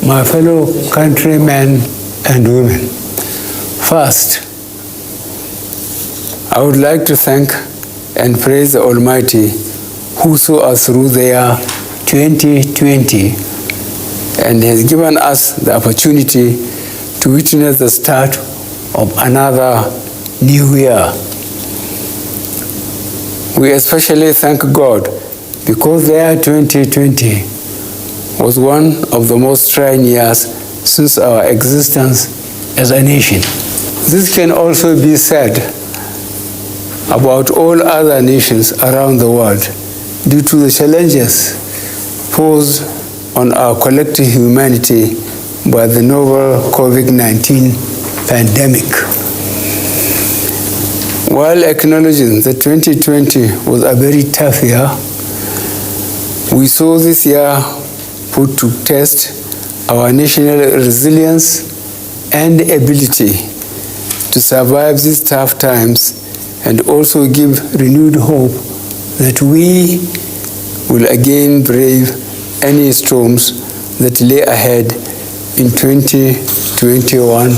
my fellow countrymen and women. First, I would like to thank and praise the Almighty who saw us through the year 2020 and has given us the opportunity to witness the start of another new year. We especially thank God because the year 2020 was one of the most trying years since our existence as a nation. This can also be said about all other nations around the world due to the challenges posed on our collective humanity by the novel COVID-19 pandemic. While acknowledging that 2020 was a very tough year, we saw this year put to test our national resilience and ability to survive these tough times and also give renewed hope that we will again brave any storms that lay ahead in 2021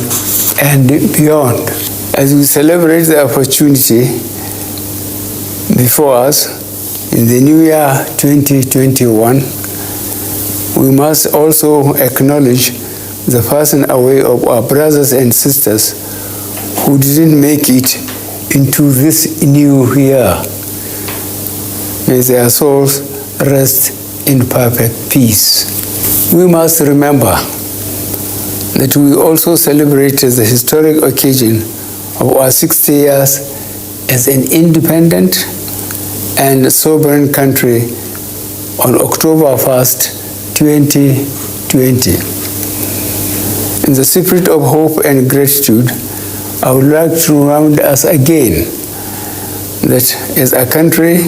and beyond. As we celebrate the opportunity before us in the new year 2021, we must also acknowledge the passing away of our brothers and sisters who didn't make it into this new year. May their souls rest in perfect peace. We must remember that we also celebrated the historic occasion of our 60 years as an independent and sovereign country on October 1st, 2020. In the spirit of hope and gratitude, I would like to remind us again that as a country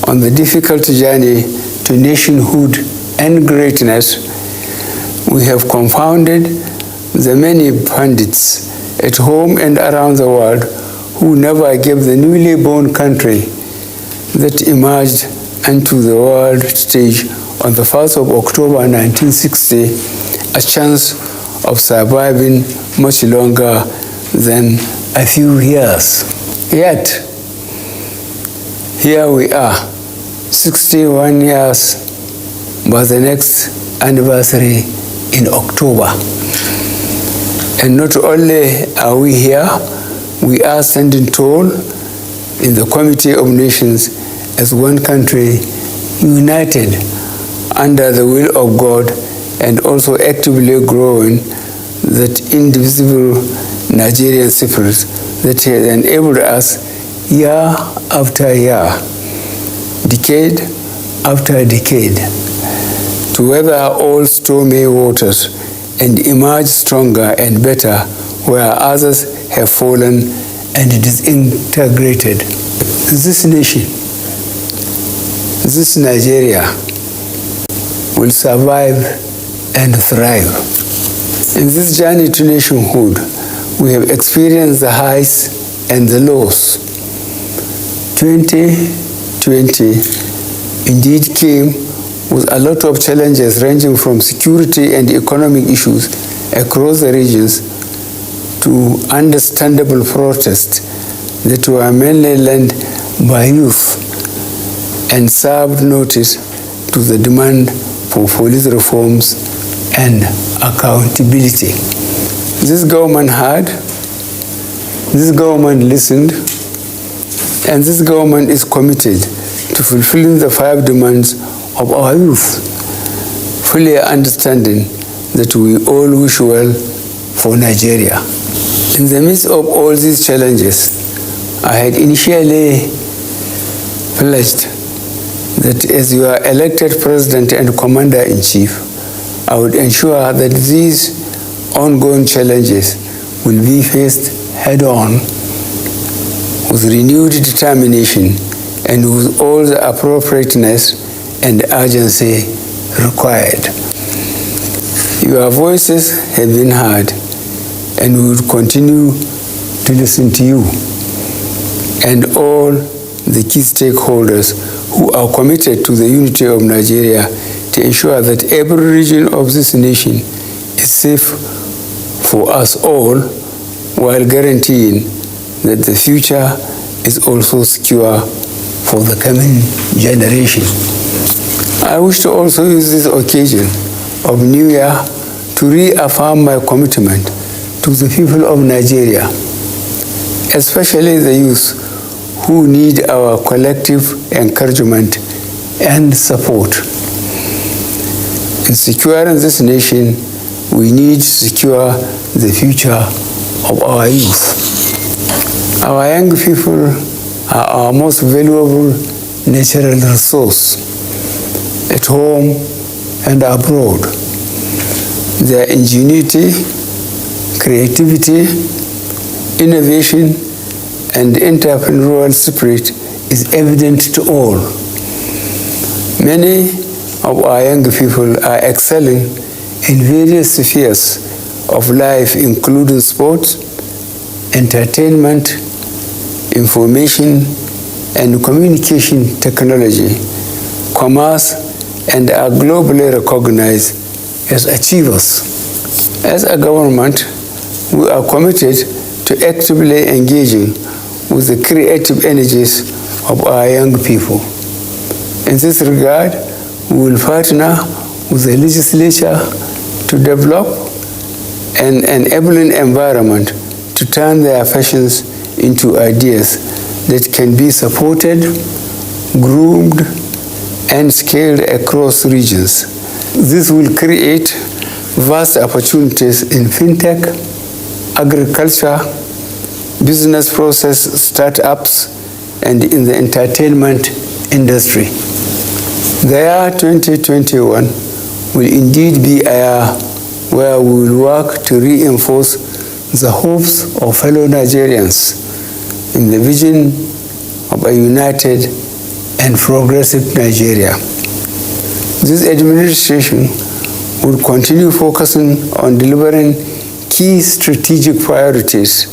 on the difficult journey to nationhood and greatness, we have confounded the many pundits at home and around the world who never gave the newly born country that emerged onto the world stage on the 1st of October 1960 a chance of surviving much longer than a few years. Yet, here we are, 61 years by the next anniversary in October. And not only are we here, we are standing tall in the Committee of Nations as one country, united under the will of God and also actively growing that indivisible Nigerian spirit that has enabled us year after year, decade after decade, to weather all stormy waters and emerge stronger and better where others have fallen and disintegrated. This nation, this Nigeria, will survive and thrive. In this journey to nationhood, we have experienced the highs and the lows. 2020 indeed came with a lot of challenges ranging from security and economic issues across the regions to understandable protests that were mainly led by youth and served notice to the demand for police reforms and accountability. This government heard, this government listened, and this government is committed to fulfilling the 5 demands of our youth, fully understanding that we all wish well for Nigeria. In the midst of all these challenges, I had initially pledged that as your elected president and commander-in-chief, I would ensure that these ongoing challenges will be faced head-on with renewed determination and with all the appropriateness and urgency required. Your voices have been heard, and we will continue to listen to you and all the key stakeholders who are committed to the unity of Nigeria to ensure that every region of this nation is safe for us all, while guaranteeing that the future is also secure for the coming generation. I wish to also use this occasion of New Year to reaffirm my commitment to the people of Nigeria, especially the youth who need our collective encouragement and support. In securing this nation, we need to secure the future of our youth. Our young people are our most valuable natural resource at home and abroad. Their ingenuity, creativity, innovation, and entrepreneurial spirit is evident to all. Many of our young people are excelling in various spheres of life, including sports, entertainment, information and communication technology, commerce, and are globally recognized as achievers. As a government, we are committed to actively engaging with the creative energies of our young people. In this regard, we will partner with the legislature to develop an enabling environment to turn their passions into ideas that can be supported, groomed, and scaled across regions. This will create vast opportunities in fintech, agriculture, business process startups, and in the entertainment industry. The year 2021 will indeed be a year where we will work to reinforce the hopes of fellow Nigerians in the vision of a united and progressive Nigeria. This administration will continue focusing on delivering key strategic priorities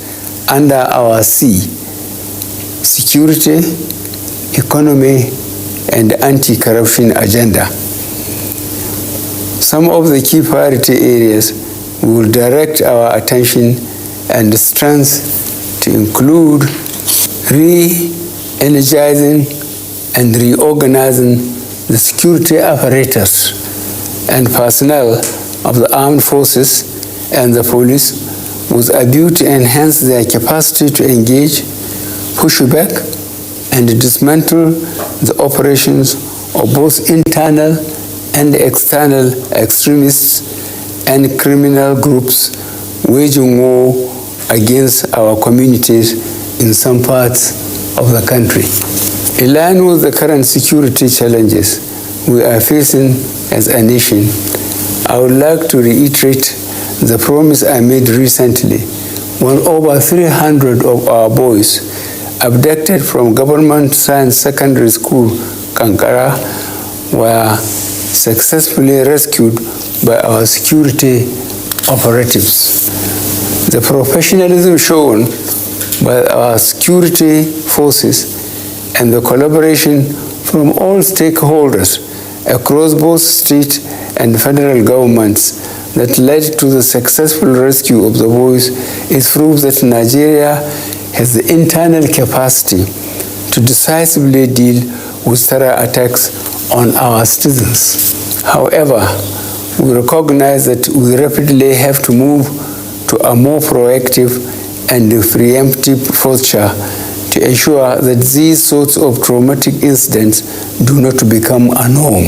under our C: security, economy, and anti-corruption agenda. Some of the key priority areas we will direct our attention and strength to include re-energizing and reorganizing the security apparatus and personnel of the armed forces and the police with a view to enhance their capacity to engage, push back, and dismantle the operations of both internal and external extremists and criminal groups waging war against our communities in some parts of the country. In line with the current security challenges we are facing as a nation, I would like to reiterate the promise I made recently when over 300 of our boys abducted from Government Science Secondary School, Kankara, were successfully rescued by our security operatives. The professionalism shown by our security forces and the collaboration from all stakeholders across both state and federal governments that led to the successful rescue of the boys is proof that Nigeria has the internal capacity to decisively deal with terror attacks on our citizens. However, we recognize that we rapidly have to move to a more proactive and preemptive posture to ensure that these sorts of traumatic incidents do not become a norm.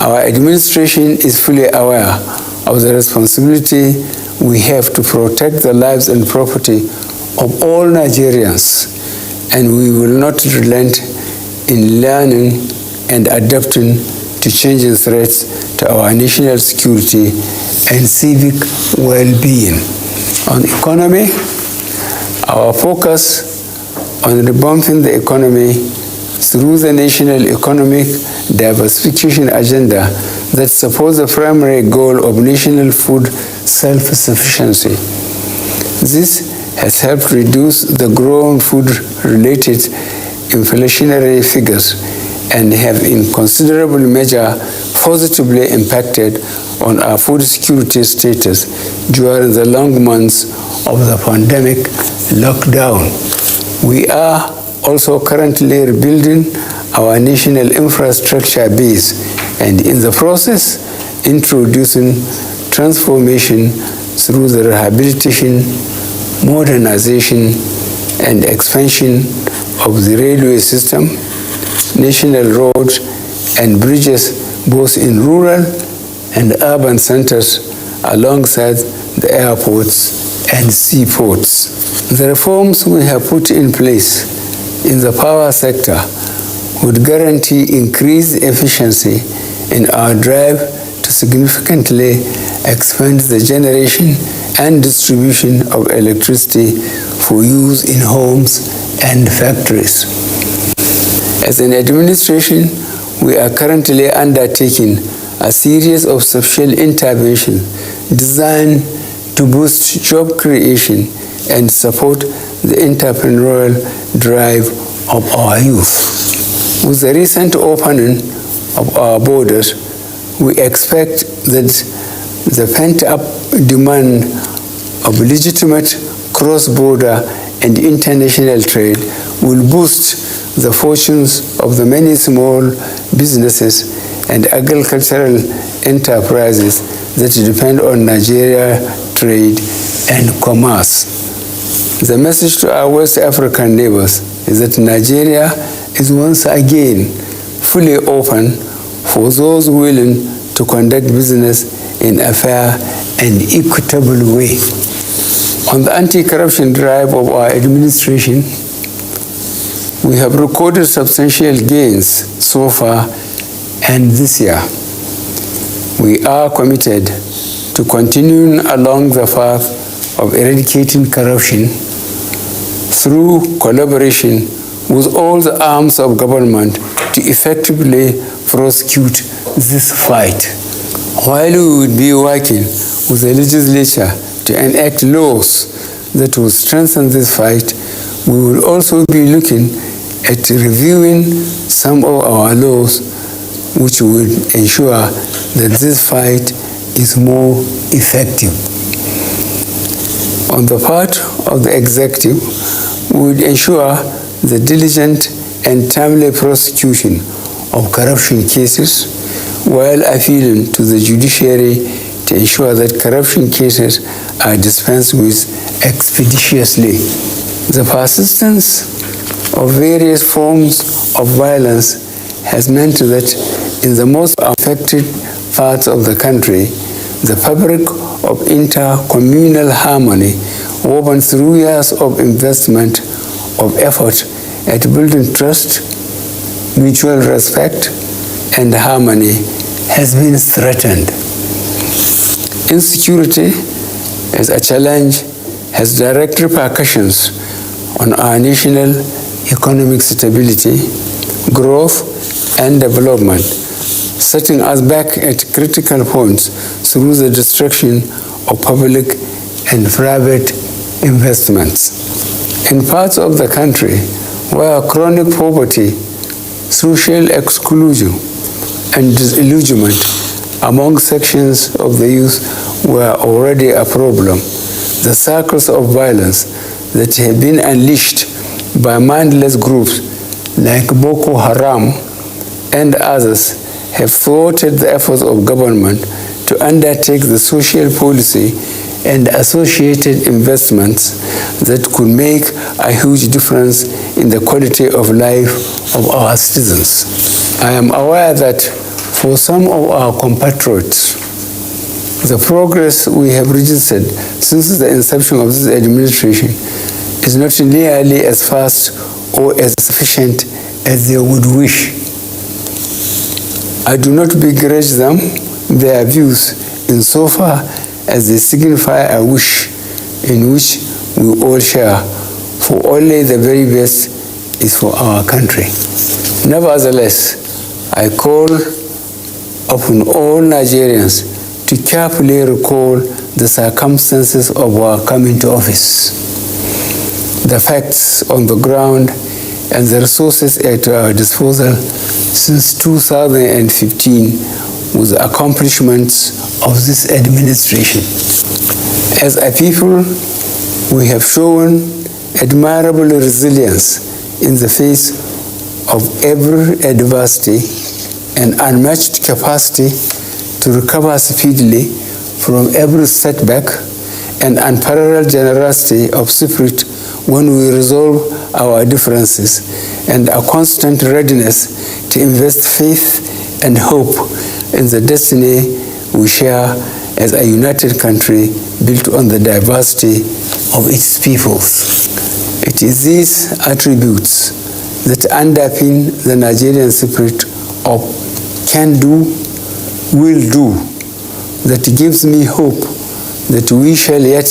Our administration is fully aware of the responsibility we have to protect the lives and property of all Nigerians, and we will not relent in learning and adapting to changing threats to our national security and civic well-being. On economy, our focus on revamping the economy through the national economic diversification agenda that supports the primary goal of national food self-sufficiency. This has helped reduce the growing food-related inflationary figures and have in considerable measure positively impacted on our food security status during the long months of the pandemic lockdown. We are also currently rebuilding our national infrastructure base and in the process introducing transformation through the rehabilitation, modernization, and expansion of the railway system, national roads and bridges both in rural and urban centers alongside the airports and seaports. The reforms we have put in place in the power sector would guarantee increased efficiency in our drive to significantly expand the generation and distribution of electricity for use in homes and factories. As an administration, we are currently undertaking a series of social interventions designed to boost job creation and support the entrepreneurial drive of our youth. With the recent opening of our borders, we expect that the pent-up demand of legitimate cross-border and international trade will boost the fortunes of the many small businesses and agricultural enterprises that depend on Nigeria trade and commerce. The message to our West African neighbors is that Nigeria is once again fully open for those willing to conduct business in a fair and equitable way. On the anti-corruption drive of our administration, we have recorded substantial gains so far and this year. We are committed to continuing along the path of eradicating corruption through collaboration with all the arms of government to effectively prosecute this fight. While we would be working with the legislature to enact laws that will strengthen this fight, we will also be looking at reviewing some of our laws which will ensure that this fight is more effective. On the part of the executive, we would ensure the diligent and timely prosecution of corruption cases while appealing to the judiciary to ensure that corruption cases are dispensed with expeditiously. The persistence of various forms of violence has meant that in the most affected parts of the country, the fabric of inter-communal harmony woven through years of investment of effort at building trust, mutual respect, and harmony has been threatened. Insecurity as a challenge has direct repercussions on our national economic stability, growth, and development, setting us back at critical points through the destruction of public and private investments. In parts of the country where chronic poverty, social exclusion, and disillusionment among sections of the youth were already a problem, the circles of violence that have been unleashed by mindless groups like Boko Haram and others have thwarted the efforts of government to undertake the social policy and associated investments that could make a huge difference in the quality of life of our citizens. I am aware that for some of our compatriots, the progress we have registered since the inception of this administration is not nearly as fast or as sufficient as they would wish. I do not begrudge them their views insofar as they signify a wish in which we all share, for only the very best is for our country. Nevertheless, I call upon all Nigerians to carefully recall the circumstances of our coming to office, the facts on the ground, and the resources at our disposal since 2015 with the accomplishments of this administration. As a people, we have shown admirable resilience in the face of every adversity and unmatched capacity to recover speedily from every setback, and unparalleled generosity of spirit when we resolve our differences, and a constant readiness to invest faith and hope in the destiny we share as a united country built on the diversity of its peoples. It is these attributes that underpin the Nigerian spirit of can do, will do, that gives me hope that we shall yet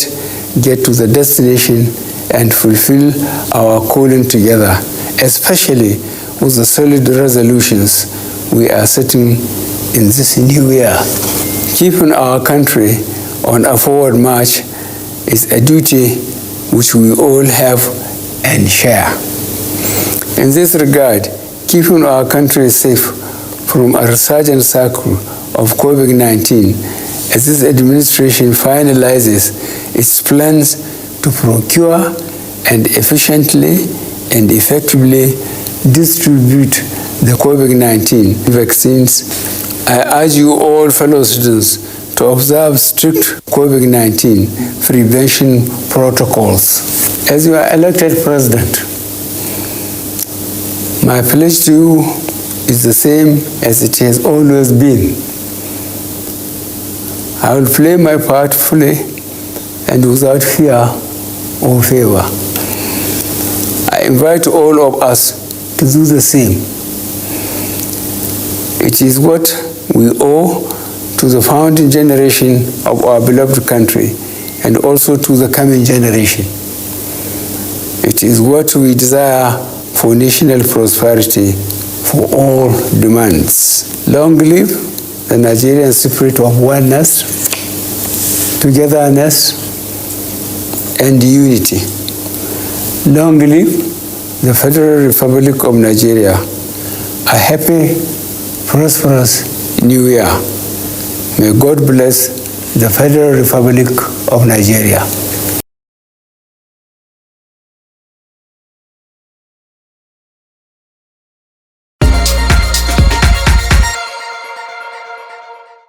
get to the destination and fulfill our calling together, especially with the solid resolutions we are setting in this new year. Keeping our country on a forward march is a duty which we all have and share. In this regard, keeping our country safe from a resurgent cycle of COVID-19 as this administration finalizes its plans to procure and efficiently and effectively distribute the COVID-19 vaccines, I urge you all fellow citizens to observe strict COVID-19 prevention protocols. As you are elected president, my pledge to you is the same as it has always been. I will play my part fully and without fear or favor. I invite all of us to do the same. It is what we owe to the founding generation of our beloved country and also to the coming generation. It is what we desire for national prosperity for all demands. Long live the Nigerian spirit of oneness, togetherness, and unity. Long live the Federal Republic of Nigeria. A happy, prosperous New Year. May God bless the Federal Republic of Nigeria.